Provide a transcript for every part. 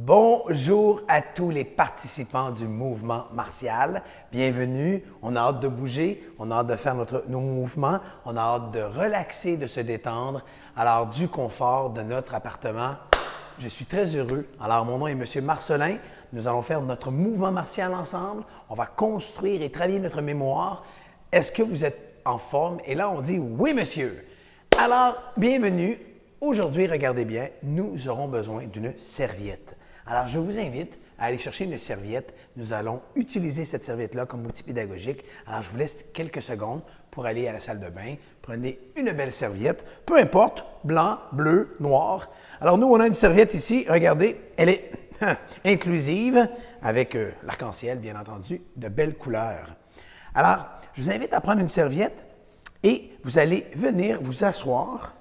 Bonjour à tous les participants du mouvement martial. Bienvenue. On a hâte de bouger, on a hâte de faire nos mouvements, on a hâte de relaxer, de se détendre. Alors, du confort de notre appartement, je suis très heureux. Alors, mon nom est M. Marcelin. Nous allons faire notre mouvement martial ensemble. On va construire et travailler notre mémoire. Est-ce que vous êtes en forme? Et là, on dit oui, monsieur. Alors, bienvenue. Aujourd'hui, regardez bien, nous aurons besoin d'une serviette. Alors, je vous invite à aller chercher une serviette. Nous allons utiliser cette serviette-là comme outil pédagogique. Alors, je vous laisse quelques secondes pour aller à la salle de bain. Prenez une belle serviette, peu importe, blanc, bleu, noir. Alors, nous, on a une serviette ici. Regardez, elle est inclusive avec l'arc-en-ciel, bien entendu, de belles couleurs. Alors, je vous invite à prendre une serviette et vous allez venir vous asseoir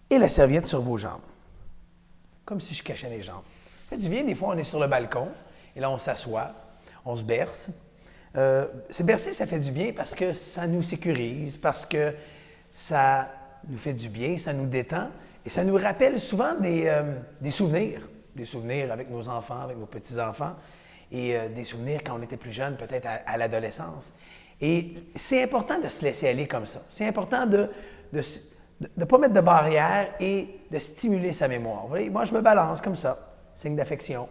et la serviette sur vos jambes, comme si je cachais les jambes. Ça fait du bien, des fois, on est sur le balcon, et là, on s'assoit, on se berce. Se bercer, ça fait du bien parce que ça nous sécurise, parce que ça nous fait du bien, ça nous détend, et ça nous rappelle souvent des souvenirs avec nos enfants, avec nos petits-enfants, et des souvenirs quand on était plus jeune, peut-être à l'adolescence. Et c'est important de se laisser aller comme ça. C'est important de ne pas mettre de barrière et de stimuler sa mémoire. Vous voyez, moi, je me balance comme ça. Signe d'affection,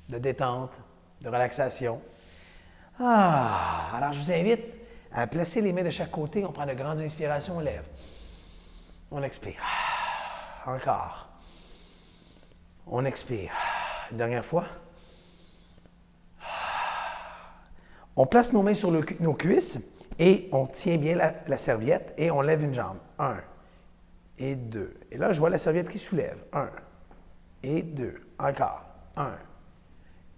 de détente, de relaxation. Alors je vous invite à placer les mains de chaque côté. On prend de grandes inspirations, on lève. On expire. Encore. On expire. Une dernière fois. On place nos mains sur nos cuisses et on tient bien la serviette et on lève une jambe. 1 et 2. Et là, je vois la serviette qui soulève. 1 et 2. Encore. 1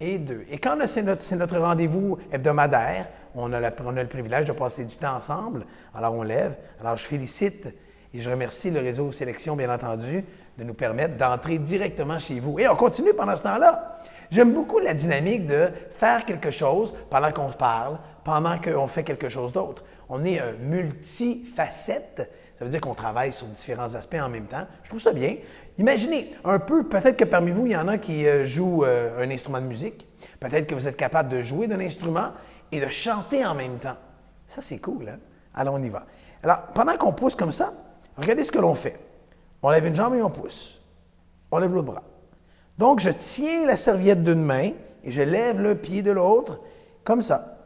et 2. Et quand c'est notre rendez-vous hebdomadaire, on a le privilège de passer du temps ensemble. Alors, on lève. Alors, je félicite et je remercie le réseau Sélection, bien entendu, de nous permettre d'entrer directement chez vous. Et on continue pendant ce temps-là. J'aime beaucoup la dynamique de faire quelque chose pendant qu'on parle, pendant qu'on fait quelque chose d'autre. On est multifacette. Ça veut dire qu'on travaille sur différents aspects en même temps. Je trouve ça bien. Imaginez un peu, peut-être que parmi vous, il y en a qui jouent un instrument de musique. Peut-être que vous êtes capable de jouer d'un instrument et de chanter en même temps. Ça, c'est cool, hein? Alors, on y va. Alors, pendant qu'on pousse comme ça, regardez ce que l'on fait. On lève une jambe et on pousse. On lève l'autre bras. Donc, je tiens la serviette d'une main et je lève le pied de l'autre, comme ça.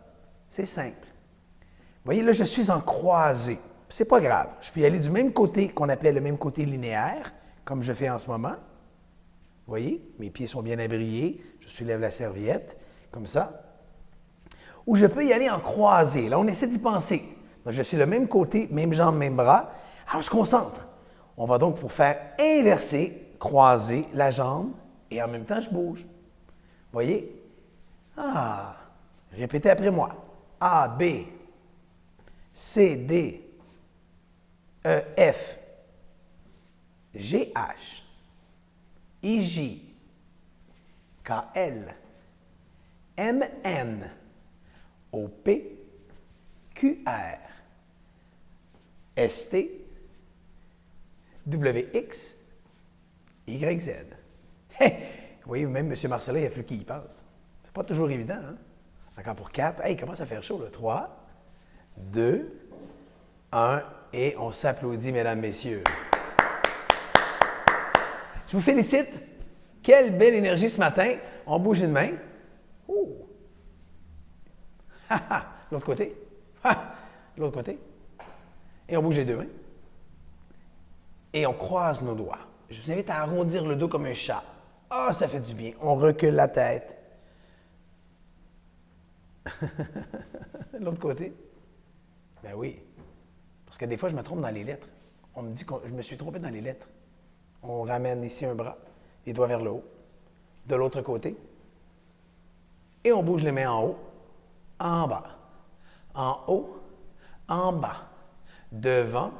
C'est simple. Vous voyez, là, je suis en croisée. C'est pas grave. Je peux y aller du même côté qu'on appelle le même côté linéaire, comme je fais en ce moment. Vous voyez, mes pieds sont bien abriés. Je soulève la serviette, comme ça. Ou je peux y aller en croisée. Là, on essaie d'y penser. Donc, je suis le même côté, même jambe, même bras. Alors, on se concentre. On va donc pour faire inverser, croiser la jambe et en même temps, je bouge. Vous voyez? Répétez après moi. A, B, C, D, E, F, G, H, I, J, K, L, M, N, O, P, Q, R, S, T, W, X, Y, Z. Hey! Vous voyez, même M. Marcelin, il a fallu qu'il y passe. C'est pas toujours évident, hein? Encore pour 4. Hey, il commence à faire chaud, là. 3, 2, 1, et on s'applaudit, mesdames, messieurs. Je vous félicite. Quelle belle énergie ce matin. On bouge une main. Oh! L'autre côté. L'autre côté. Et on bouge les deux mains. Et on croise nos doigts. Je vous invite à arrondir le dos comme un chat. Ça fait du bien. On recule la tête. L'autre côté. Ben oui. Parce que des fois, je me trompe dans les lettres. On me dit que je me suis trompé dans les lettres. On ramène ici un bras, les doigts vers le haut. De l'autre côté. Et on bouge les mains en haut, en bas. En haut, en bas. Devant.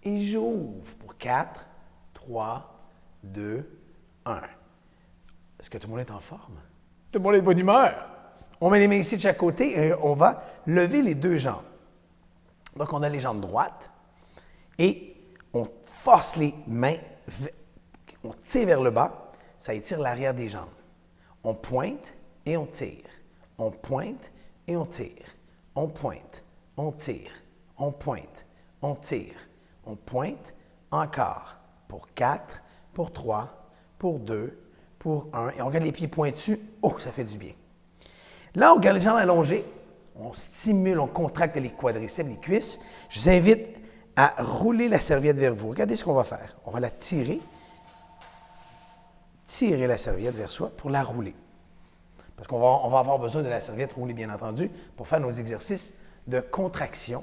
Et j'ouvre pour 4, 3, 2, 1. Est-ce que tout le monde est en forme? Tout le monde est de bonne humeur. On met les mains ici de chaque côté et on va lever les deux jambes. Donc, on a les jambes droites et on force les mains, on tire vers le bas. ça étire l'arrière des jambes. On pointe et on tire. On pointe et on tire. On pointe, on tire. On pointe, on tire. On pointe, encore. Pour 4, pour 3, pour 2, pour 1. Et on garde les pieds pointus. Oh, ça fait du bien. Là, on garde les jambes allongées. On stimule, on contracte les quadriceps, les cuisses. Je vous invite à rouler la serviette vers vous. Regardez ce qu'on va faire. On va la tirer. Tirer la serviette vers soi pour la rouler. Parce qu'on va avoir besoin de la serviette roulée, bien entendu, pour faire nos exercices de contraction.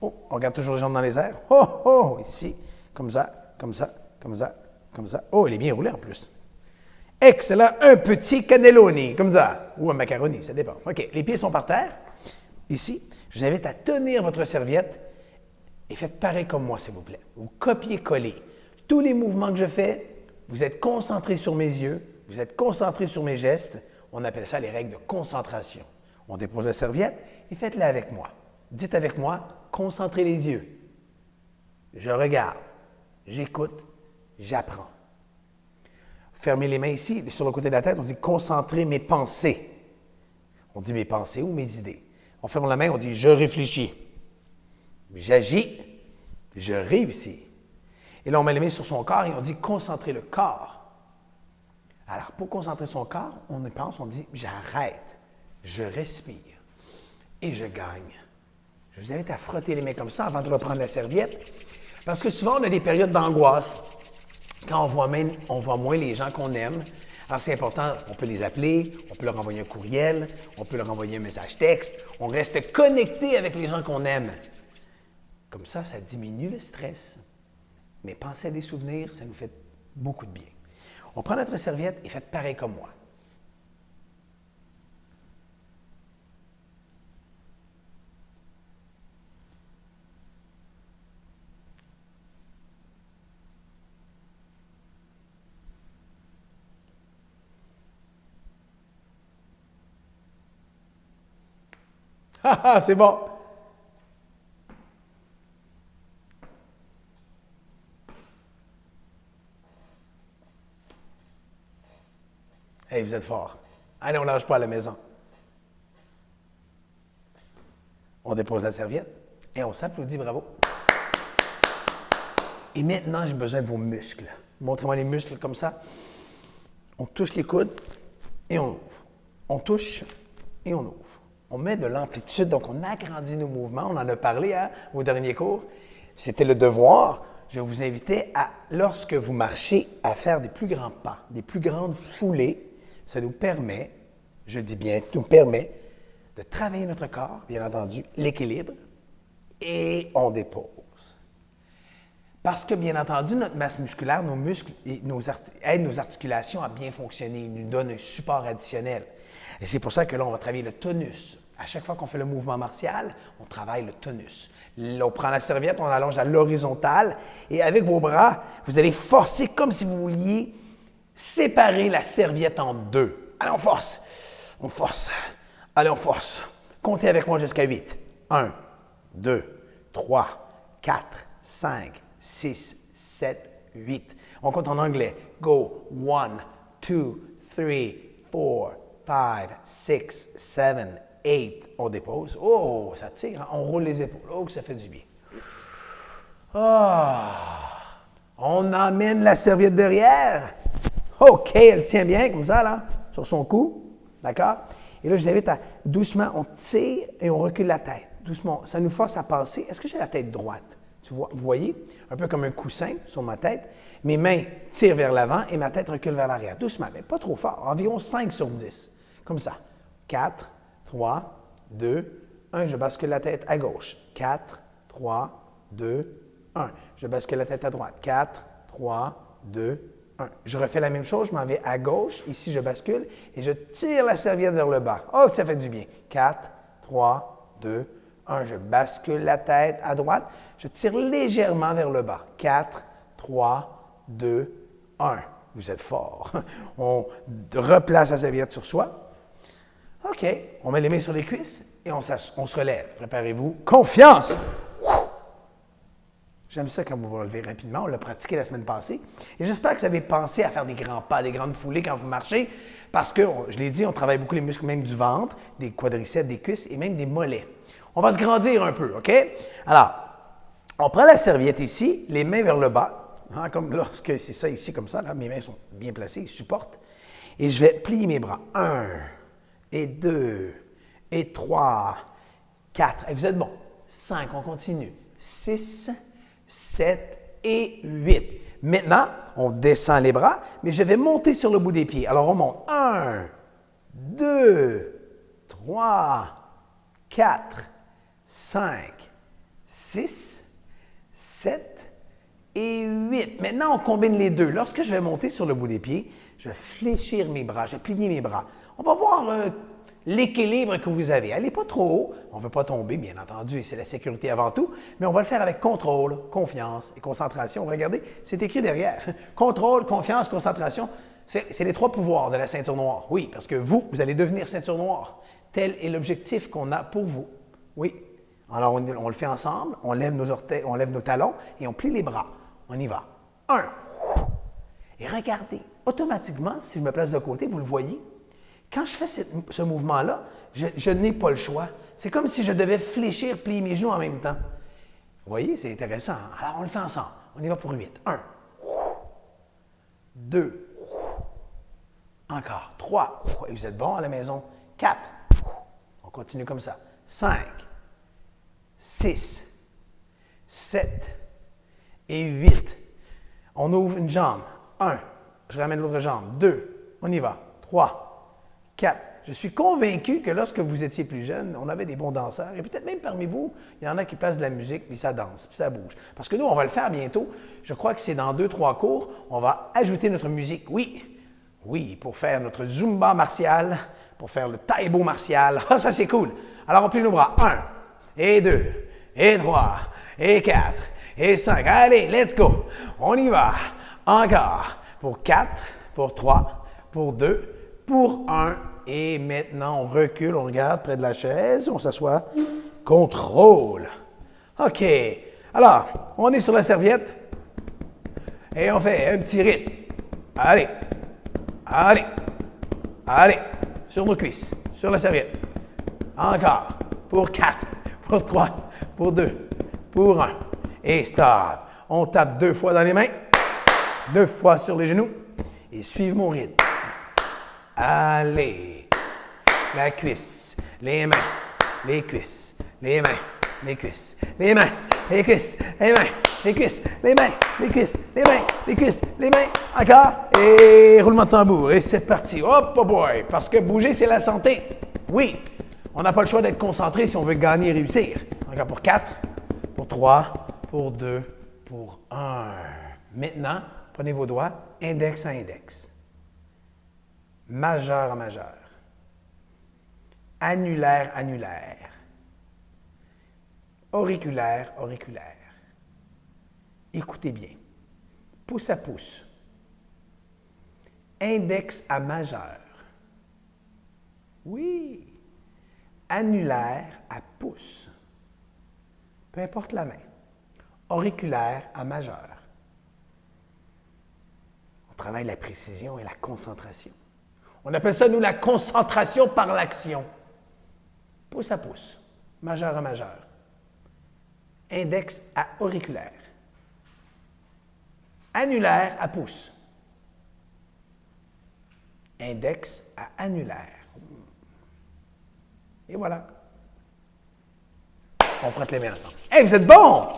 Oh, on regarde toujours les jambes dans les airs. Oh, oh, ici, comme ça, comme ça, comme ça, comme ça. Oh, elle est bien roulée en plus. Excellent. Un petit cannelloni, comme ça. Ou un macaroni, ça dépend. OK, les pieds sont par terre. Ici, je vous invite à tenir votre serviette et faites pareil comme moi, s'il vous plaît. Vous copiez-collez. Tous les mouvements que je fais, vous êtes concentré sur mes yeux, vous êtes concentré sur mes gestes. On appelle ça les règles de concentration. On dépose la serviette et faites-la avec moi. Dites avec moi, concentrez les yeux. Je regarde, j'écoute, j'apprends. Fermez les mains ici, sur le côté de la tête, on dit concentrer mes pensées. On dit mes pensées ou mes idées. On ferme la main, on dit je réfléchis. J'agis, je réussis. Et là, on met les mains sur son corps et on dit concentrer le corps. Alors, pour concentrer son corps, on y pense, on dit j'arrête, je respire et je gagne. Je vous invite à frotter les mains comme ça avant de reprendre la serviette. Parce que souvent, on a des périodes d'angoisse. Quand on voit moins les gens qu'on aime. Alors, c'est important, on peut les appeler, on peut leur envoyer un courriel, on peut leur envoyer un message texte. On reste connecté avec les gens qu'on aime. Comme ça diminue le stress. Mais penser à des souvenirs, ça nous fait beaucoup de bien. On prend notre serviette et faites pareil comme moi. Ah, c'est bon. Hey, vous êtes forts. Allez, on ne lâche pas à la maison. On dépose la serviette et on s'applaudit, bravo. Et maintenant, j'ai besoin de vos muscles. Montrez-moi les muscles comme ça. On touche les coudes et on ouvre. On touche et on ouvre. On met de l'amplitude, donc on agrandit nos mouvements. On en a parlé au dernier cours. C'était le devoir. Je vous invitais à, lorsque vous marchez, à faire des plus grands pas, des plus grandes foulées. Ça nous permet, je dis bien, nous permet de travailler notre corps, bien entendu, l'équilibre, et on dépose. Parce que, bien entendu, notre masse musculaire, nos muscles aident nos articulations à bien fonctionner. Ils nous donnent un support additionnel. Et c'est pour ça que là, on va travailler le tonus. À chaque fois qu'on fait le mouvement martial, on travaille le tonus. Là, on prend la serviette, on allonge à l'horizontale et avec vos bras, vous allez forcer comme si vous vouliez séparer la serviette en deux. Allez, on force. On force. Allez, on force. Comptez avec moi jusqu'à 8. 1, 2, 3, 4, 5, 6, 7, 8. On compte en anglais. Go. 1, 2, 3, 4, 5, 6, 7, 8. On dépose. Oh, ça tire. Hein? On roule les épaules. Oh, ça fait du bien. Ah. On emmène la serviette derrière. OK, elle tient bien comme ça, là, sur son cou. D'accord? Et là, je vous invite à doucement, on tire et on recule la tête. Doucement. Ça nous force à penser. Est-ce que j'ai la tête droite? Vous voyez? Un peu comme un coussin sur ma tête. Mes mains tirent vers l'avant et ma tête recule vers l'arrière. Doucement, mais pas trop fort. Environ 5 sur 10. Comme ça. 4, 3, 2, 1. Je bascule la tête à gauche. 4, 3, 2, 1. Je bascule la tête à droite. 4, 3, 2, 1. Je refais la même chose. Je m'en vais à gauche. Ici, je bascule et je tire la serviette vers le bas. Oh, ça fait du bien. 4, 3, 2, 1. Je bascule la tête à droite. Je tire légèrement vers le bas. 4, 3, 2, 1. Vous êtes fort. On replace la serviette sur soi. OK. On met les mains sur les cuisses et on se relève. Préparez-vous. Confiance! J'aime ça quand vous vous relevez rapidement. On l'a pratiqué la semaine passée. Et j'espère que vous avez pensé à faire des grands pas, des grandes foulées quand vous marchez. Parce que, je l'ai dit, on travaille beaucoup les muscles même du ventre, des quadriceps, des cuisses et même des mollets. On va se grandir un peu, OK? Alors, on prend la serviette ici, les mains vers le bas. Hein, comme lorsque c'est ça ici, comme ça, là, mes mains sont bien placées, ils supportent. Et je vais plier mes bras. 1, et 2, et 3, 4. Et vous êtes bon. 5, on continue. 6, 7 et 8. Maintenant, on descend les bras, mais je vais monter sur le bout des pieds. Alors, on monte. 1, 2, 3, 4, 5, 6, 7 et 8. Maintenant, on combine les deux. Lorsque je vais monter sur le bout des pieds, je vais fléchir mes bras, je vais plier mes bras. On va voir l'équilibre que vous avez. Allez pas trop haut. On ne veut pas tomber, bien entendu, c'est la sécurité avant tout, mais on va le faire avec contrôle, confiance et concentration. Regardez, c'est écrit derrière. Contrôle, confiance, concentration, c'est les 3 pouvoirs de la ceinture noire. Oui, parce que vous allez devenir ceinture noire. Tel est l'objectif qu'on a pour vous. Oui. Alors, on le fait ensemble, on lève nos orteils, on lève nos talons et on plie les bras. On y va. 1. Et regardez, automatiquement, si je me place de côté, vous le voyez, quand je fais ce mouvement-là, je n'ai pas le choix. C'est comme si je devais fléchir, plier mes genoux en même temps. Vous voyez, c'est intéressant. Alors, on le fait ensemble. On y va pour 8. 1. 2. Encore. 3. Et vous êtes bon à la maison. 4. On continue comme ça. 5. 6. 7. Et 8. On ouvre une jambe. 1. Je ramène l'autre jambe. 2. On y va. 3. 4. Je suis convaincu que lorsque vous étiez plus jeune, on avait des bons danseurs. Et peut-être même parmi vous, il y en a qui placent de la musique, puis ça danse, puis ça bouge. Parce que nous, on va le faire bientôt. Je crois que c'est dans 2-3 cours. On va ajouter notre musique. Oui, oui, pour faire notre Zumba martial, pour faire le Taïbo martial. Ah, ça, c'est cool. Alors, on plie nos bras. 1, et 2, et 3, et 4, et 5. Allez, let's go. On y va. Encore. Pour 4, pour 3, pour 2, pour 1. Et maintenant, on recule, on regarde près de la chaise, on s'assoit. Contrôle. OK. Alors, on est sur la serviette et on fait un petit rythme. Allez. Allez. Allez. Sur nos cuisses, sur la serviette. Encore. Pour 4, pour 3, pour 2, pour 1. Et stop. On tape 2 fois dans les mains, 2 fois sur les genoux et suivez mon rythme. Allez. La cuisse, les mains, les cuisses, les mains, les cuisses, les mains, les cuisses, les mains, les cuisses, les mains, les cuisses, les mains, les cuisses, les mains. Encore. Et roulement de tambour. Et c'est parti. Hop, oh boy. Parce que bouger, c'est la santé. Oui. On n'a pas le choix d'être concentré si on veut gagner et réussir. Encore pour 4, pour 3, pour 2, pour 1. Maintenant, prenez vos doigts, index à index. Majeur à majeur. Annulaire, annulaire. Auriculaire, auriculaire. Écoutez bien. Pouce à pouce. Index à majeur. Oui. Annulaire à pouce. Peu importe la main. Auriculaire à majeur. On travaille la précision et la concentration. On appelle ça, nous, la concentration par l'action. Pouce à pouce, majeur à majeur. Index à auriculaire. Annulaire à pouce. Index à annulaire. Et voilà. On frotte les mains ensemble. Hey, vous êtes bons!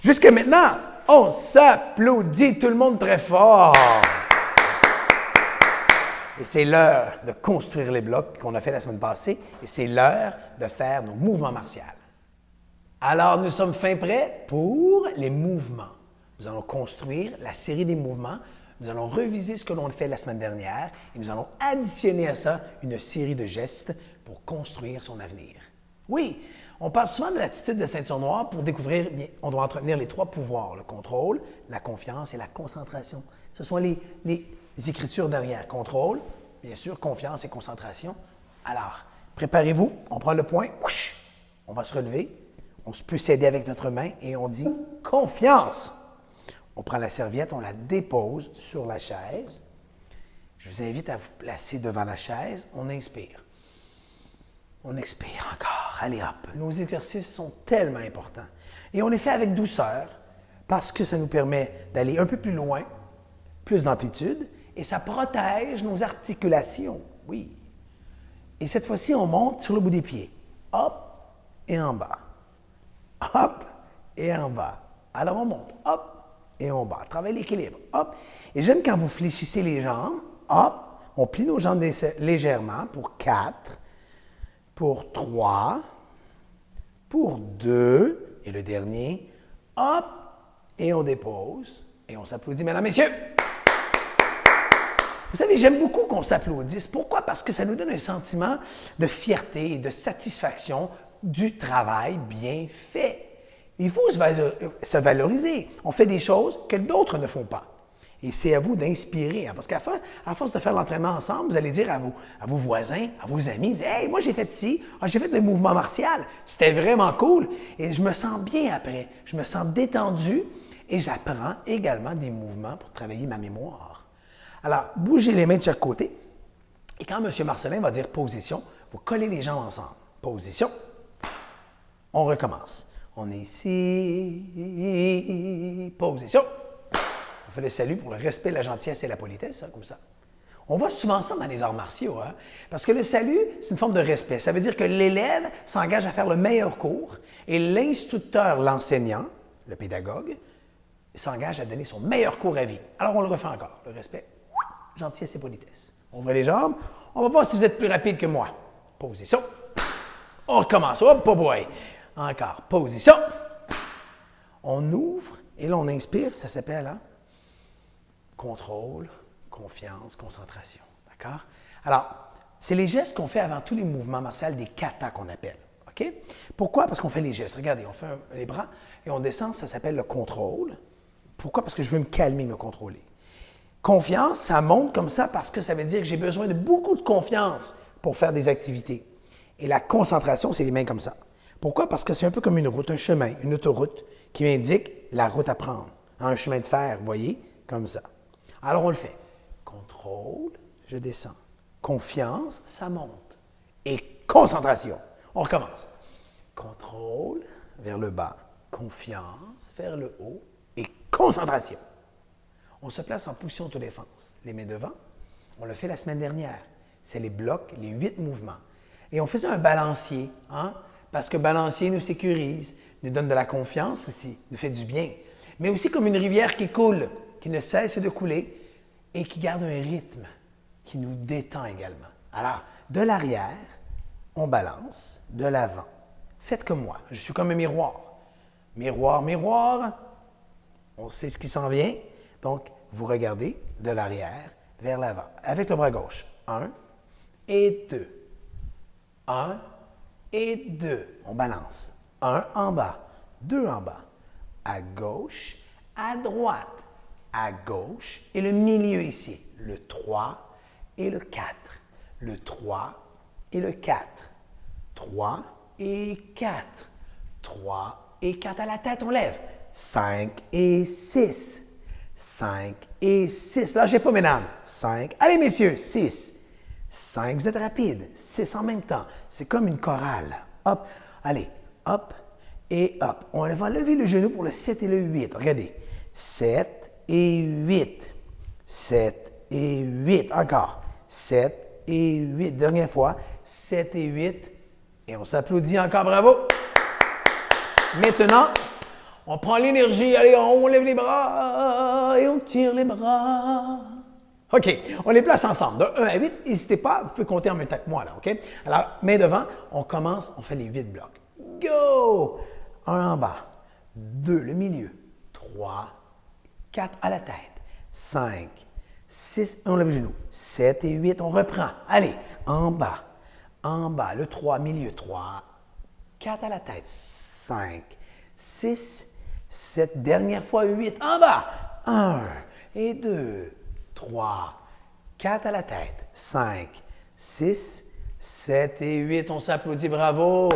Jusqu'à maintenant, on s'applaudit tout le monde très fort. Et c'est l'heure de construire les blocs qu'on a fait la semaine passée et c'est l'heure de faire nos mouvements martiaux. Alors, nous sommes fin prêts pour les mouvements. Nous allons construire la série des mouvements. Nous allons reviser ce que l'on a fait la semaine dernière et nous allons additionner à ça une série de gestes pour construire son avenir. Oui, on parle souvent de l'attitude de ceinture noire pour découvrir, bien, on doit entretenir les 3 pouvoirs, le contrôle, la confiance et la concentration. Ce sont les écritures derrière. Contrôle, bien sûr, confiance et concentration. Alors, préparez-vous, on prend le point, on va se relever. On peut s'aider avec notre main et on dit « confiance ». On prend la serviette, on la dépose sur la chaise. Je vous invite à vous placer devant la chaise. On inspire. On expire encore. Allez hop. Nos exercices sont tellement importants. Et on les fait avec douceur parce que ça nous permet d'aller un peu plus loin, plus d'amplitude, et ça protège nos articulations. Oui. Et cette fois-ci, on monte sur le bout des pieds. Hop et en bas. Hop et en bas. Alors on monte. Hop et on bat. Travaille l'équilibre. Hop. Et j'aime quand vous fléchissez les jambes. Hop. On plie nos jambes légèrement pour 4, pour 3, pour 2. Et le dernier. Hop. Et on dépose. Et on s'applaudit, mesdames, messieurs. Vous savez, j'aime beaucoup qu'on s'applaudisse. Pourquoi? Parce que ça nous donne un sentiment de fierté et de satisfaction du travail bien fait. Il faut se valoriser. On fait des choses que d'autres ne font pas. Et c'est à vous d'inspirer. Hein, parce qu'à force de faire l'entraînement ensemble, vous allez dire à vos voisins, à vos amis, « Hey, moi j'ai fait ci, j'ai fait le mouvement martial. C'était vraiment cool. » Et je me sens bien après. Je me sens détendu et j'apprends également des mouvements pour travailler ma mémoire. Alors, bougez les mains de chaque côté. Et quand M. Marcelin va dire « position », vous collez les jambes ensemble. Position. On recommence. On est ici. Position. On fait le salut pour le respect, la gentillesse et la politesse, hein, comme ça. On voit souvent ça dans les arts martiaux, hein, parce que le salut, c'est une forme de respect. Ça veut dire que l'élève s'engage à faire le meilleur cours et l'instructeur, l'enseignant, le pédagogue, s'engage à donner son meilleur cours à vie. Alors, on le refait encore. Le respect, gentillesse et politesse. On ouvre les jambes. On va voir si vous êtes plus rapide que moi. Position. On recommence. Hop, oh boy. Encore. Position. On ouvre et là, on inspire. Ça s'appelle contrôle, confiance, concentration. D'accord? Alors, c'est les gestes qu'on fait avant tous les mouvements martiaux, des katas qu'on appelle. OK? Pourquoi? Parce qu'on fait les gestes. Regardez, on fait les bras et on descend. Ça s'appelle le contrôle. Pourquoi? Parce que je veux me calmer, me contrôler. Confiance, ça monte comme ça parce que ça veut dire que j'ai besoin de beaucoup de confiance pour faire des activités. Et la concentration, c'est les mains comme ça. Pourquoi? Parce que c'est un peu comme une route, un chemin, une autoroute qui m'indique la route à prendre. Un chemin de fer, vous voyez, comme ça. Alors, on le fait. Contrôle, je descends. Confiance, ça monte. Et concentration. On recommence. Contrôle, vers le bas. Confiance, vers le haut. Et concentration. On se place en position autodéfense. Les mains devant. On l'a fait la semaine dernière. C'est les blocs, les 8 mouvements. Et on faisait un balancier, hein? Parce que balancier nous sécurise, nous donne de la confiance aussi, nous fait du bien. Mais aussi comme une rivière qui coule, qui ne cesse de couler et qui garde un rythme, qui nous détend également. Alors, de l'arrière, on balance, de l'avant. Faites comme moi, je suis comme un miroir. Miroir, miroir, on sait ce qui s'en vient. Donc, vous regardez de l'arrière vers l'avant, avec le bras gauche. 1 et 2. 1 et 2. On balance. 1 en bas, 2 en bas. À gauche, à droite, à gauche et le milieu ici. Le 3 et le 4. Le 3 et le 4. 3 et 4. 3 et 4 à la tête, on lève. 5 et 6. 5 et 6. Lâchez pas, mesdames. 5. Allez, messieurs. 6. 5, vous êtes rapide. 6 en même temps. C'est comme une chorale. Hop. Allez. Hop et hop. On va lever le genou pour le 7 et le 8. Regardez. 7 et 8. 7 et 8. Encore. 7 et 8. Dernière fois. 7 et 8. Et on s'applaudit encore. Bravo. Maintenant, on prend l'énergie, allez, on lève les bras et on tire les bras. OK, on les place ensemble, de 1 à 8. N'hésitez pas, vous pouvez compter en même temps que moi, là, OK? Alors, main devant, on commence, on fait les 8 blocs. Go! 1 en bas, 2, le milieu, 3, 4 à la tête, 5, 6, on lève le genou, 7 et 8, on reprend. Allez, en bas, le 3, milieu, 3, 4 à la tête, 5, 6, 7, dernière fois 8, en bas, 1 et 2, 3, 4 à la tête, 5, 6, 7 et 8, on s'applaudit, bravo!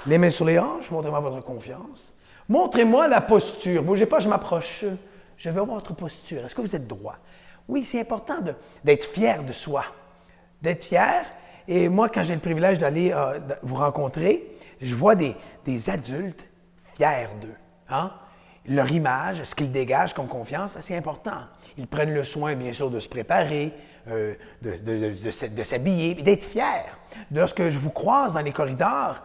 Les mains sur les hanches, montrez-moi votre confiance. Montrez-moi la posture. Bougez pas, je m'approche. Je veux voir votre posture. Est-ce que vous êtes droit? Oui, c'est important d'être fier de soi. D'être fier. Et moi, quand j'ai le privilège d'aller vous rencontrer, je vois des adultes fiers d'eux. Hein? Leur image, ce qu'ils dégagent comme confiance, c'est important. Ils prennent le soin, bien sûr, de se préparer, de s'habiller, d'être fiers. Lorsque je vous croise dans les corridors,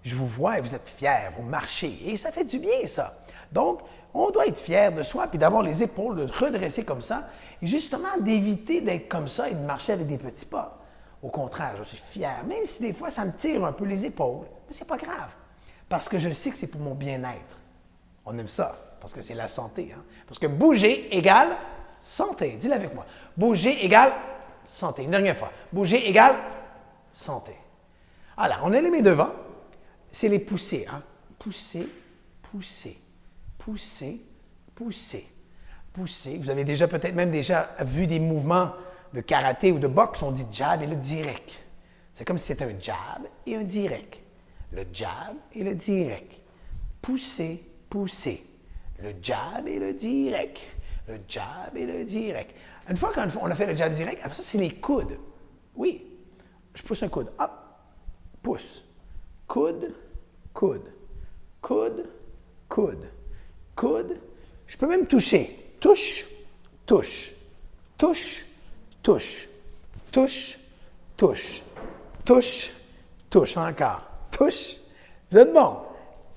je vous vois et vous êtes fiers, vous marchez. Et ça fait du bien, ça. Donc, on doit être fier de soi, puis d'avoir les épaules, de redresser comme ça, et justement d'éviter d'être comme ça et de marcher avec des petits pas. Au contraire, je suis fier, même si des fois ça me tire un peu les épaules, mais c'est pas grave, parce que je sais que c'est pour mon bien-être. On aime ça, parce que c'est la santé. Hein? Parce que bouger égale santé. Dis-le avec moi. Bouger égale santé. Une dernière fois. Bouger égale santé. Alors, on a les mains devant. C'est les pousser. Hein? Pousser, pousser, pousser, pousser, pousser. Vous avez déjà peut-être même déjà vu des mouvements de karaté ou de boxe. On dit jab et le direct. C'est comme si c'était un jab et un direct. Le jab et le direct. Pousser, pousser. Le jab et le direct. Le jab et le direct. Une fois qu'on a fait le jab direct, après ça, c'est les coudes. Oui. Je pousse un coude. Hop. Pousse. Coude, coude. Coude, coude. Coude. Je peux même toucher. Touche, touche. Touche, touche. Touche, touche. Touche, touche. Encore. Touche. Vous êtes bon.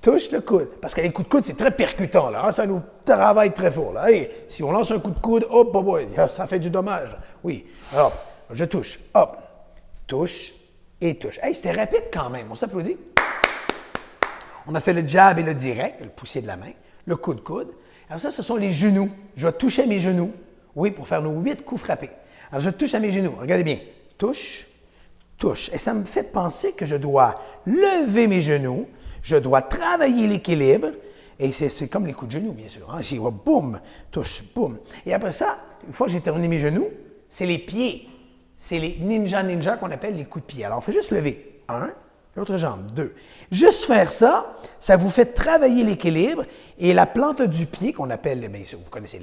Touche le coude. Parce que les coups de coude, c'est très percutant, là. Ça nous travaille très fort, là. Hey, si on lance un coup de coude, hop, oh boy, ça fait du dommage. Oui. Alors, je touche. Hop. Touche et touche. Hey, c'était rapide quand même. On s'applaudit. On a fait le jab et le direct, le poussier de la main, le coup de coude. Alors ça, ce sont les genoux. Je vais toucher à mes genoux. Oui, pour faire nos 8 coups frappés. Alors, je touche à mes genoux. Regardez bien. Touche, touche. Et ça me fait penser que je dois lever mes genoux. Je dois travailler l'équilibre. Et c'est comme les coups de genoux, bien sûr. Hein? Ici, boum, touche, boum. Et après ça, une fois que j'ai terminé mes genoux, c'est les pieds. C'est les ninja qu'on appelle les coups de pied. Alors, on fait juste lever. 1, l'autre jambe, 2. Juste faire ça, ça vous fait travailler l'équilibre. Et la plante du pied, qu'on appelle, bien sûr, vous connaissez,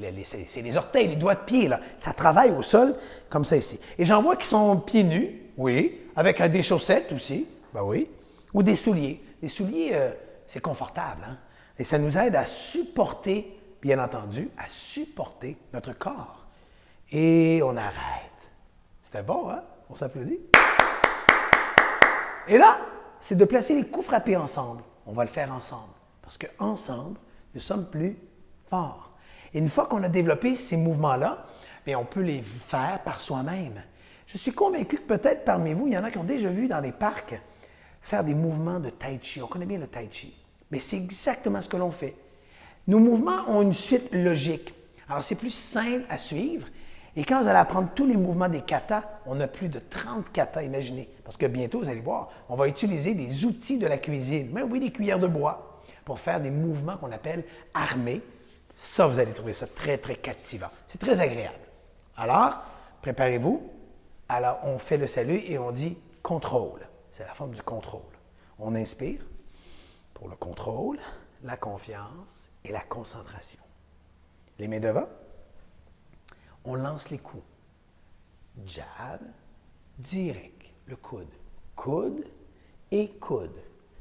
c'est les orteils, les doigts de pied, là. Ça travaille au sol, comme ça ici. Et j'en vois qui sont pieds nus, oui, avec des chaussettes aussi, ben oui, ou des souliers. Les souliers, c'est confortable, hein? Et ça nous aide à supporter, bien entendu, à supporter notre corps. Et on arrête. C'était bon, hein? On s'applaudit. Et là, c'est de placer les coups frappés ensemble. On va le faire ensemble. Parce qu'ensemble, nous sommes plus forts. Et une fois qu'on a développé ces mouvements-là, bien, on peut les faire par soi-même. Je suis convaincu que peut-être parmi vous, il y en a qui ont déjà vu dans les parcs faire des mouvements de tai chi. On connaît bien le tai chi. Mais c'est exactement ce que l'on fait. Nos mouvements ont une suite logique. Alors, c'est plus simple à suivre. Et quand vous allez apprendre tous les mouvements des katas, on a plus de 30 katas, imaginez. Parce que bientôt, vous allez voir, on va utiliser des outils de la cuisine, mais oui, des cuillères de bois, pour faire des mouvements qu'on appelle armés. Ça, vous allez trouver ça très, très captivant. C'est très agréable. Alors, préparez-vous. Alors, on fait le salut et on dit « contrôle ». C'est la forme du contrôle. On inspire pour le contrôle, la confiance et la concentration. Les mains devant. On lance les coups. Jab, direct, le coude. Coude et coude.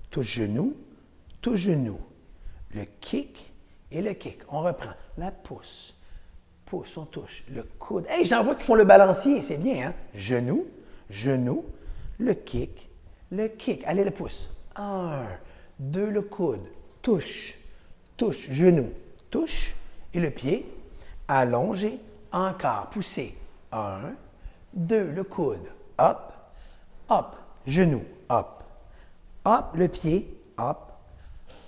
Touche genou, touche genou. Le kick et le kick. On reprend. La pousse. Pousse, on touche. Le coude. Hey, j'en vois qui font le balancier, c'est bien, hein? Genou, genou, le kick, le kick. Allez, le pouce. 1, 2, le coude. Touche, touche, genou, touche. Et le pied, allongé. Encore, poussez. 1, 2, le coude. Hop, hop, genou, hop. Hop, le pied, hop,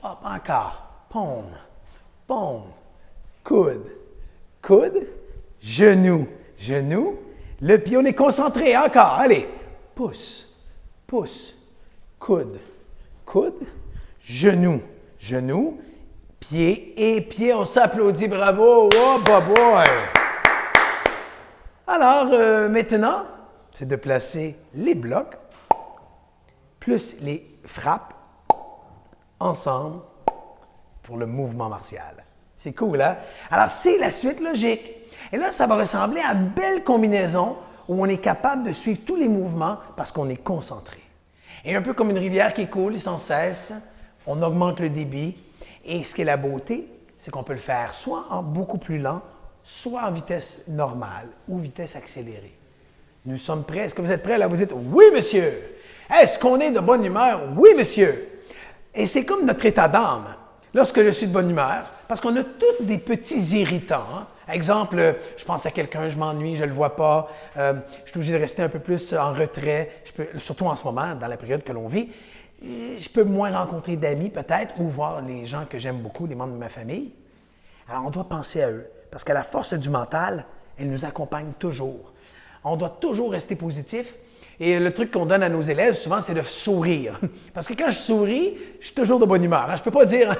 hop, encore. Paume, paume, coude, coude, genou, genou. Le pied, on est concentré, encore. Allez, pouce, pouce, coude, coude, genou, genou, pied et pied. On s'applaudit, bravo. Oh, boy. Alors, maintenant, c'est de placer les blocs, plus les frappes, ensemble pour le mouvement martial. C'est cool, hein? Alors, c'est la suite logique. Et là, ça va ressembler à une belle combinaison où on est capable de suivre tous les mouvements parce qu'on est concentré. Et un peu comme une rivière qui coule sans cesse, on augmente le débit. Et ce qui est la beauté, c'est qu'on peut le faire soit en beaucoup plus lent, soit en vitesse normale ou vitesse accélérée. Nous sommes prêts. Est-ce que vous êtes prêts? Là, vous dites « Oui, monsieur! » Est-ce qu'on est de bonne humeur? Oui, monsieur! Et c'est comme notre état d'âme. Lorsque je suis de bonne humeur, parce qu'on a tous des petits irritants. Hein? Exemple, je pense à quelqu'un, je m'ennuie, je ne le vois pas, je suis obligé de rester un peu plus en retrait, surtout en ce moment, dans la période que l'on vit. Je peux moins rencontrer d'amis peut-être ou voir les gens que j'aime beaucoup, les membres de ma famille. Alors, on doit penser à eux, parce que la force du mental, elle nous accompagne toujours. On doit toujours rester positif. Et le truc qu'on donne à nos élèves, souvent, c'est de sourire. Parce que quand je souris, je suis toujours de bonne humeur. Je ne peux pas dire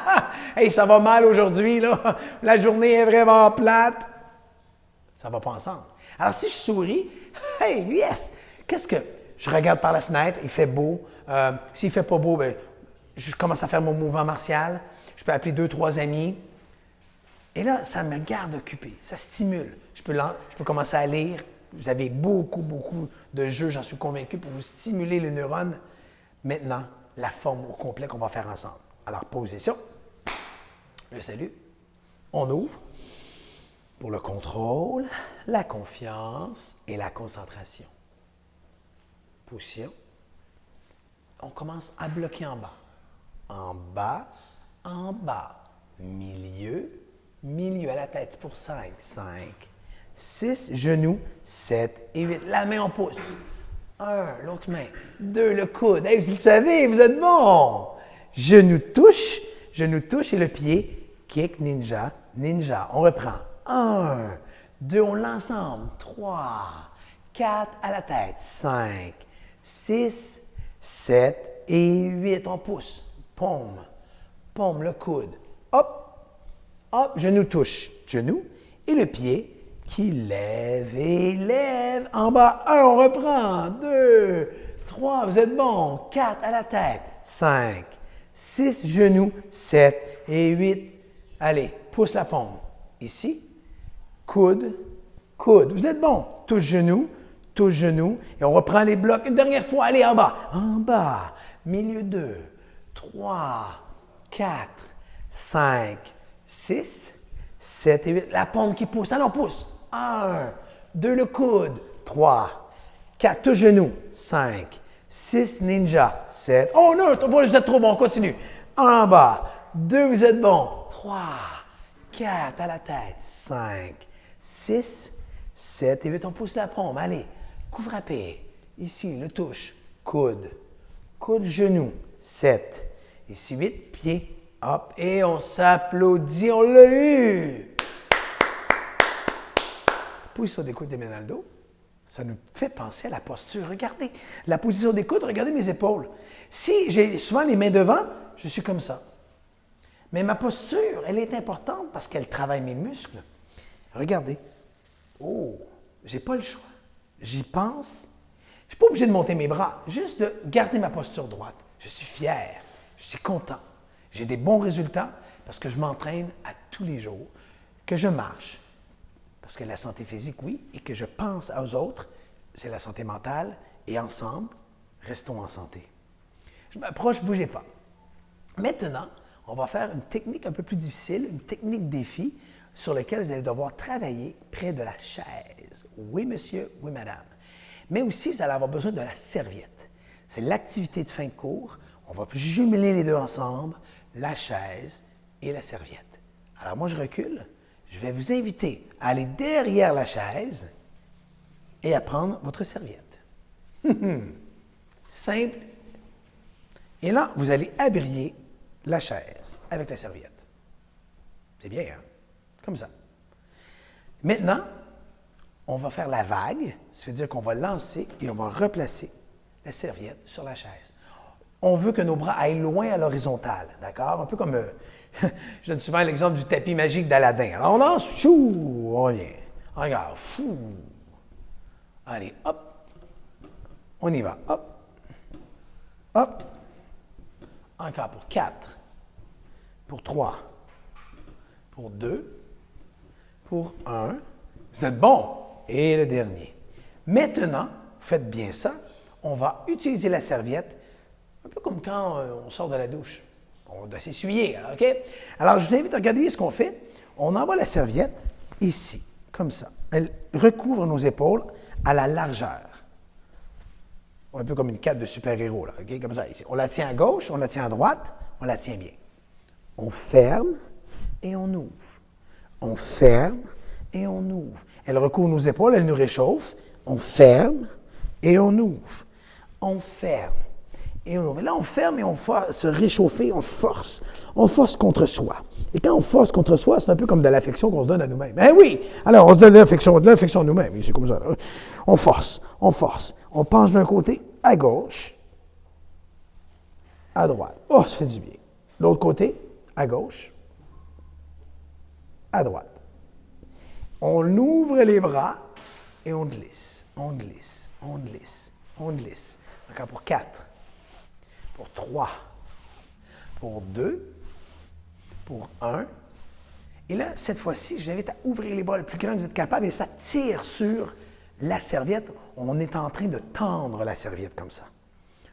« Hey, ça va mal aujourd'hui, là. La journée est vraiment plate. » Ça ne va pas ensemble. Alors, si je souris, « Hey, yes! » Qu'est-ce que… Je regarde par la fenêtre, il fait beau. S'il ne fait pas beau, bien, je commence à faire mon mouvement martial. Je peux appeler 2-3 amis. Et là, ça me garde occupé. Ça stimule. Je peux commencer à lire. Vous avez beaucoup de jeux, j'en suis convaincu, pour vous stimuler les neurones. Maintenant, la forme au complet qu'on va faire ensemble. Alors, position. Le salut. On ouvre pour le contrôle, la confiance et la concentration. Position. On commence à bloquer en bas. En bas, en bas. Milieu, milieu à la tête pour 5. 5. 6, genoux, 7 et 8. La main, on pousse. 1, l'autre main. 2, le coude. Hey, vous le savez, vous êtes bon. Genou touche et le pied, kick, ninja, ninja. On reprend. 1, 2, on lance ensemble. 3, 4 à la tête. 5, 6, 7 et 8. On pousse. Paume, paume, le coude. Hop, hop, genou touche. Genou et le pied qui lève et lève. En bas, 1, on reprend. 2, 3, vous êtes bon. 4 à la tête. 5, 6, genoux, 7 et 8. Allez, pousse la paume. Ici, coude, coude. Vous êtes bon. Touche genou. Et on reprend les blocs une dernière fois. Allez, en bas. En bas. Milieu 2, 3, 4, 5, 6, 7 et 8. La paume qui pousse. Alors, pousse. 1, 2, le coude. 3, 4, touche genou. 5, 6, ninja. 7. Oh non, vous êtes trop bon. Continue. En bas. 2, vous êtes bon. 3, 4 à la tête. 5, 6, 7 et 8. On pousse la paume. Allez. Coup frappé. Ici, le touche. Coude. Coude, genou. 7. Ici, 8. Pied. Hop. Et on s'applaudit. On l'a eu. Position des coudes des mains dans le dos. Ça nous fait penser à la posture. Regardez. La position des coudes, regardez mes épaules. Si j'ai souvent les mains devant, je suis comme ça. Mais ma posture, elle est importante parce qu'elle travaille mes muscles. Regardez. Oh, j'ai pas le choix. J'y pense. Je ne suis pas obligé de monter mes bras, juste de garder ma posture droite. Je suis fier, je suis content. J'ai des bons résultats parce que je m'entraîne à tous les jours, que je marche, parce que la santé physique, oui, et que je pense aux autres, c'est la santé mentale, et ensemble, restons en santé. Je m'approche, ne bougez pas. Maintenant, on va faire une technique un peu plus difficile, une technique défi, sur laquelle vous allez devoir travailler près de la chaise. Oui, monsieur, oui, madame. Mais aussi, vous allez avoir besoin de la serviette. C'est l'activité de fin de cours. On va jumeler les deux ensemble, la chaise et la serviette. Alors, moi, je recule. Je vais vous inviter à aller derrière la chaise et à prendre votre serviette. Simple. Et là, vous allez abrier la chaise avec la serviette. C'est bien, hein? Comme ça. Maintenant, on va faire la vague. Ça veut dire qu'on va lancer et on va replacer la serviette sur la chaise. On veut que nos bras aillent loin à l'horizontale, d'accord? Un peu comme, je donne souvent l'exemple du tapis magique d'Aladin. Alors, on lance, chou, on vient. On regarde, fou. Allez, hop. On y va, hop. Hop. Encore pour 4. Pour 3. Pour 2. Pour 1. Vous êtes bon. Et le dernier. Maintenant, faites bien ça. On va utiliser la serviette, un peu comme quand on sort de la douche. On doit s'essuyer, OK? Alors, je vous invite à regarder ce qu'on fait. On envoie la serviette ici, comme ça. Elle recouvre nos épaules à la largeur. Un peu comme une cape de super-héros, là, OK? Comme ça, ici. On la tient à gauche, on la tient à droite, on la tient bien. On ferme et on ouvre. On ferme et on ouvre. Elle recouvre nos épaules, elle nous réchauffe. On ferme et on ouvre. On ferme et on ouvre. Et là, on ferme et on va se réchauffer, on force. On force contre soi. Et quand on force contre soi, c'est un peu comme de l'affection qu'on se donne à nous-mêmes. Ben oui! Alors, on se donne de l'affection à nous-mêmes. C'est comme ça. Là. On force, on force. On penche d'un côté à gauche, à droite. Oh, ça fait du bien. L'autre côté, à gauche, à droite. On ouvre les bras et on glisse, on glisse, on glisse, on glisse. Encore pour 4, pour 3, pour 2, pour 1. Et là, cette fois-ci, je vous invite à ouvrir les bras le plus grand que vous êtes capable et ça tire sur la serviette. On est en train de tendre la serviette comme ça.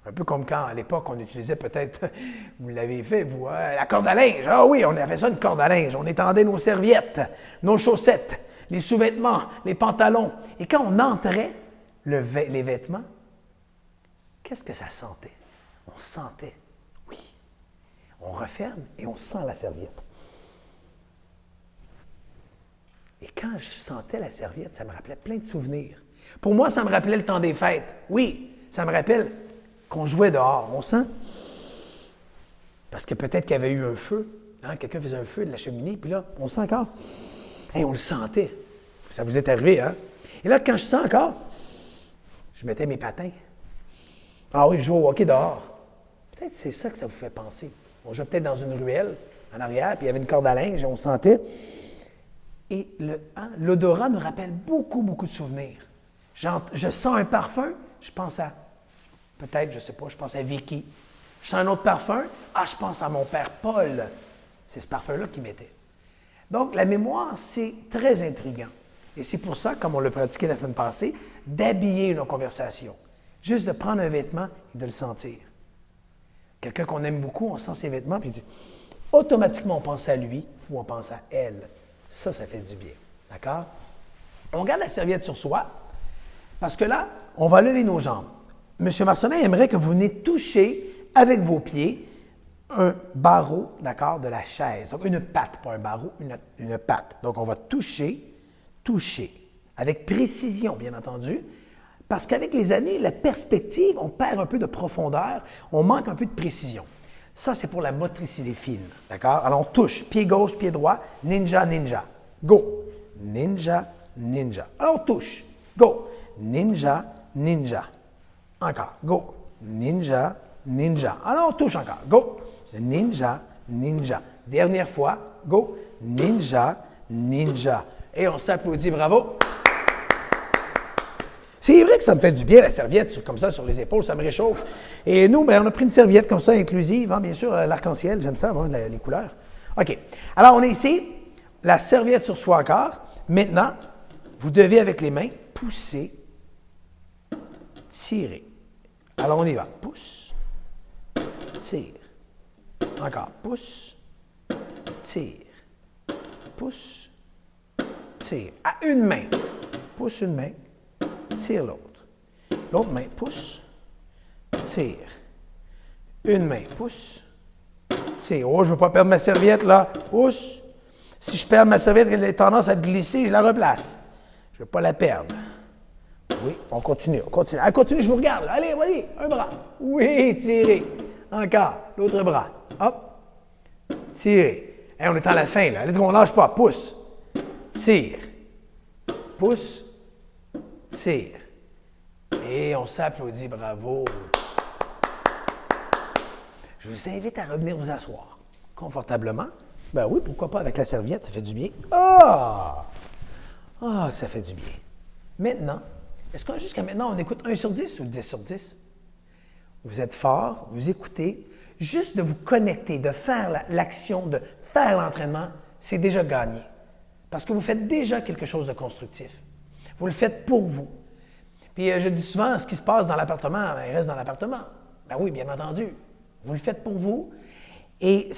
Un peu comme quand, à l'époque, on utilisait peut-être, vous l'avez fait, vous, la corde à linge. Ah oui, on avait ça, une corde à linge. On étendait nos serviettes, nos chaussettes, les sous-vêtements, les pantalons. Et quand on entrait les vêtements, qu'est-ce que ça sentait? On sentait, oui. On referme et on sent la serviette. Et quand je sentais la serviette, ça me rappelait plein de souvenirs. Pour moi, ça me rappelait le temps des fêtes. Oui, ça me rappelle qu'on jouait dehors. On sent. Parce que peut-être qu'il y avait eu un feu. Hein? Quelqu'un faisait un feu de la cheminée, puis là, on sent encore. Et on le sentait. Ça vous est arrivé, hein? Et là, quand je sens encore, je mettais mes patins. Ah oui, je joue au hockey dehors. Peut-être que c'est ça que ça vous fait penser. On jouait peut-être dans une ruelle, en arrière, puis il y avait une corde à linge, et on sentait. Et l'odorat nous rappelle beaucoup, beaucoup de souvenirs. Je sens un parfum, je pense à, peut-être, je ne sais pas, je pense à Vicky. Je sens un autre parfum, je pense à mon père Paul. C'est ce parfum-là qu'il mettait. Donc, la mémoire, c'est très intriguant. Et c'est pour ça, comme on l'a pratiqué la semaine passée, d'habiller nos conversations. Juste de prendre un vêtement et de le sentir. Quelqu'un qu'on aime beaucoup, on sent ses vêtements, puis automatiquement, on pense à lui ou on pense à elle. Ça fait du bien. D'accord? On garde la serviette sur soi, parce que là, on va lever nos jambes. M. Marcelin aimerait que vous venez toucher avec vos pieds un barreau, d'accord, de la chaise. Donc, une patte, pas un barreau, une patte. Donc, on va toucher, avec précision, bien entendu, parce qu'avec les années, la perspective, on perd un peu de profondeur, on manque un peu de précision. Ça, c'est pour la motricité fine, d'accord? Alors, on touche, pied gauche, pied droit, ninja, ninja. Go! Ninja, ninja. Alors, on touche. Go! Ninja, ninja. Encore. Go! Ninja, ninja. Alors, on touche encore. Go! Ninja, ninja. Dernière fois. Go! Ninja, ninja. Et on s'applaudit. Bravo! C'est vrai que ça me fait du bien, la serviette, comme ça, sur les épaules, ça me réchauffe. Et nous, bien, on a pris une serviette comme ça, inclusive, hein, bien sûr, l'arc-en-ciel, j'aime ça, hein, les couleurs. OK. Alors, on est ici, la serviette sur soi encore. Maintenant, vous devez, avec les mains, pousser, tirer. Alors, on y va. Pousse, tire. Encore. Pousse, tire. Pousse, tire. À une main. Pousse une main. Tire l'autre. L'autre main, pousse, tire. Une main, pousse, tire. Oh, je ne veux pas perdre ma serviette, là. Pousse. Si je perds ma serviette, elle a tendance à glisser, je la replace. Je ne veux pas la perdre. Oui, on continue, on continue. Allez, continue, je vous regarde. Là. Allez, vas-y, un bras. Oui, tirez. Encore, l'autre bras. Hop, tirez. Hey, on est à la fin, là. Allez, on ne lâche pas. Pousse, tire. Pousse, tire. Et on s'applaudit, bravo. Je vous invite à revenir vous asseoir confortablement. Ben oui, pourquoi pas avec la serviette, ça fait du bien. Ah, ça fait du bien. Maintenant, est-ce que jusqu'à maintenant, on écoute 1 sur 10 ou 10 sur 10? Vous êtes fort, vous écoutez. Juste de vous connecter, de faire l'action, de faire l'entraînement, c'est déjà gagné. Parce que vous faites déjà quelque chose de constructif. Vous le faites pour vous. Puis je dis souvent, ce qui se passe dans l'appartement, il reste dans l'appartement. Ben oui, bien entendu. Vous le faites pour vous. Et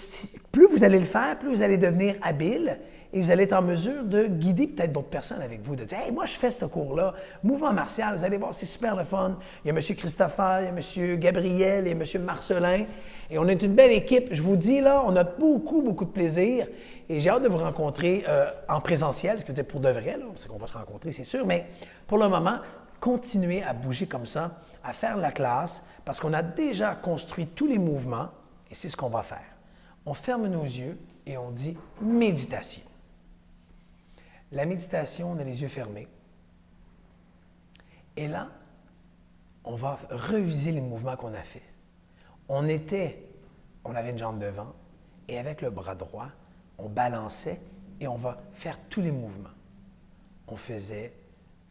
plus vous allez le faire, plus vous allez devenir habile et vous allez être en mesure de guider peut-être d'autres personnes avec vous, de dire « Hey, moi, je fais ce cours-là, mouvement martial, vous allez voir, c'est super le fun. Il y a M. Christopher, il y a M. Gabriel et M. Marcelin. Et on est une belle équipe. Je vous dis, là, on a beaucoup, beaucoup de plaisir. Et j'ai hâte de vous rencontrer en présentiel, ce qui veut dire pour de vrai, là, c'est qu'on va se rencontrer, c'est sûr. Mais pour le moment, continuez à bouger comme ça, à faire la classe, parce qu'on a déjà construit tous les mouvements. Et c'est ce qu'on va faire. On ferme nos yeux et on dit méditation. La méditation, on a les yeux fermés. Et là, on va reviser les mouvements qu'on a faits. On avait une jambe devant et avec le bras droit, on balançait et on va faire tous les mouvements. On faisait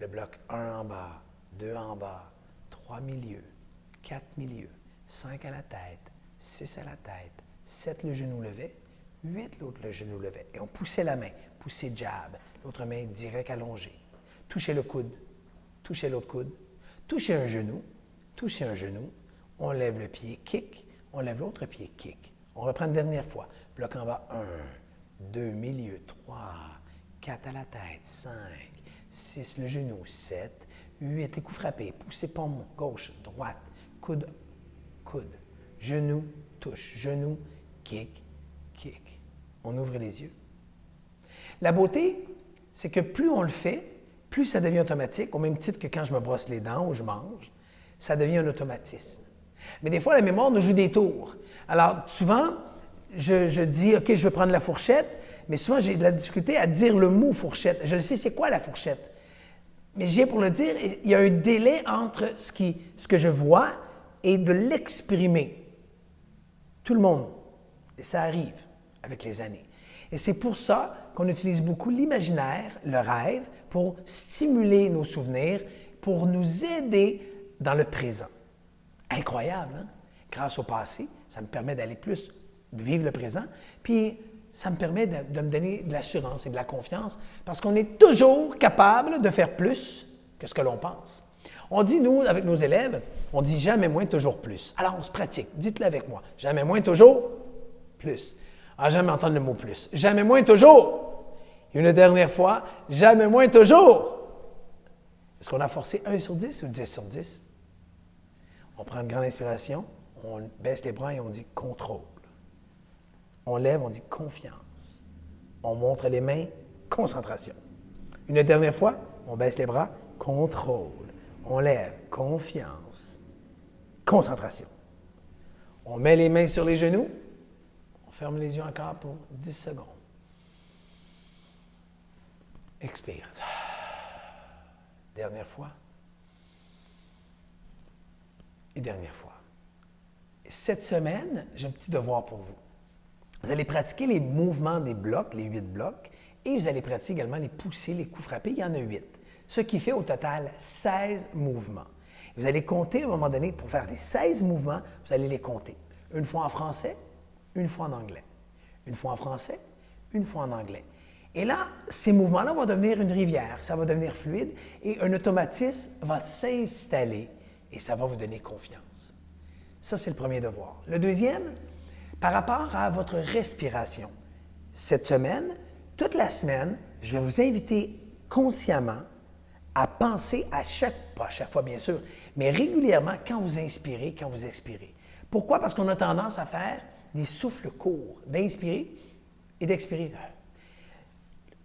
le bloc 1 en bas, 2 en bas, 3 milieux, 4 milieux, 5 à la tête, 6 à la tête, 7 le genou levé, 8 l'autre le genou levé. Et on poussait la main, poussait jab, l'autre main direct allongée. Touchez le coude, touchez l'autre coude, touchez un genou, on lève le pied, kick, on lève l'autre pied, kick. On reprend une dernière fois. Bloc en bas, 1, 2, milieu, 3, 4 à la tête, 5, 6 le genou, 7, 8 les coups frappés, poussez paume, gauche, droite, coude, coude. Genou, touche, genou, kick, kick. On ouvre les yeux. La beauté, c'est que plus on le fait, plus ça devient automatique, au même titre que quand je me brosse les dents ou je mange, ça devient un automatisme. Mais des fois, la mémoire nous joue des tours. Alors, souvent, je dis, OK, je vais prendre la fourchette, mais souvent, j'ai de la difficulté à dire le mot fourchette. Je le sais, c'est quoi la fourchette? Mais j'ai pour le dire, il y a un délai entre ce que je vois et de l'exprimer. Tout le monde. Et ça arrive avec les années. Et c'est pour ça qu'on utilise beaucoup l'imaginaire, le rêve, pour stimuler nos souvenirs, pour nous aider dans le présent. Incroyable, hein? Grâce au passé, ça me permet d'aller plus, de vivre le présent, puis ça me permet de me donner de l'assurance et de la confiance, parce qu'on est toujours capable de faire plus que ce que l'on pense. On dit, nous, avec nos élèves, on dit jamais moins, toujours plus. Alors, on se pratique. Dites-le avec moi. Jamais moins, toujours plus. Ah, jamais entendre le mot plus. Jamais moins, toujours. Et une dernière fois, jamais moins, toujours. Est-ce qu'on a forcé 1 sur 10 ou 10 sur 10? On prend une grande inspiration, on baisse les bras et on dit contrôle. On lève, on dit confiance. On montre les mains, concentration. Une dernière fois, on baisse les bras, contrôle. On lève, confiance, concentration. On met les mains sur les genoux, on ferme les yeux encore pour 10 secondes. Expire. Dernière fois. Et dernière fois. Cette semaine, j'ai un petit devoir pour vous. Vous allez pratiquer les mouvements des blocs, les 8 blocs, et vous allez pratiquer également les poussées, les coups frappés. Il y en a 8. Ce qui fait au total 16 mouvements. Vous allez compter à un moment donné, pour faire les 16 mouvements, vous allez les compter. Une fois en français, une fois en anglais. Une fois en français, une fois en anglais. Et là, ces mouvements-là vont devenir une rivière, ça va devenir fluide et un automatisme va s'installer et ça va vous donner confiance. Ça, c'est le premier devoir. Le deuxième, par rapport à votre respiration. Cette semaine, toute la semaine, je vais vous inviter consciemment à penser pas à chaque fois bien sûr, mais régulièrement quand vous inspirez, quand vous expirez. Pourquoi? Parce qu'on a tendance à faire des souffles courts, d'inspirer et d'expirer.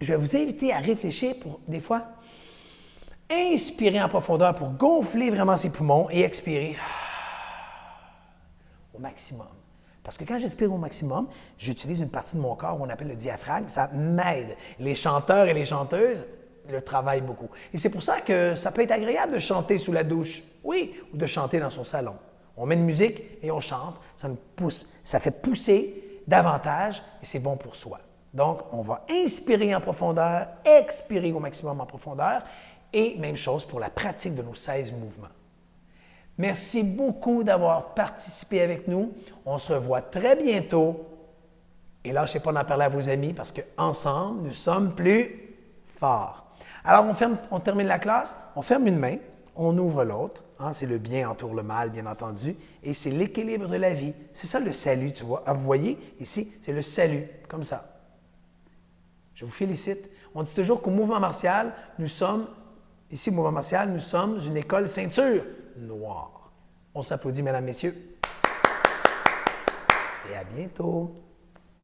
Je vais vous inviter à réfléchir pour, des fois, inspirer en profondeur pour gonfler vraiment ses poumons et expirer au maximum. Parce que quand j'expire au maximum, j'utilise une partie de mon corps qu'on appelle le diaphragme. Ça m'aide. Les chanteurs et les chanteuses le travaillent beaucoup. Et c'est pour ça que ça peut être agréable de chanter sous la douche, oui, ou de chanter dans son salon. On met une musique et on chante. Ça nous pousse, ça fait pousser davantage et c'est bon pour soi. Donc, on va inspirer en profondeur, expirer au maximum en profondeur et même chose pour la pratique de nos 16 mouvements. Merci beaucoup d'avoir participé avec nous. On se revoit très bientôt. Et lâchez pas d'en parler à vos amis parce qu'ensemble, nous sommes plus forts. Alors, on termine la classe, on ferme une main, on ouvre l'autre. Hein, c'est le bien entoure le mal, bien entendu. Et c'est l'équilibre de la vie. C'est ça le salut, tu vois. Ah, vous voyez, ici, c'est le salut, comme ça. Je vous félicite. On dit toujours qu'au mouvement martial, ici, au mouvement martial, nous sommes une école ceinture noire. On s'applaudit, mesdames, messieurs. Et à bientôt.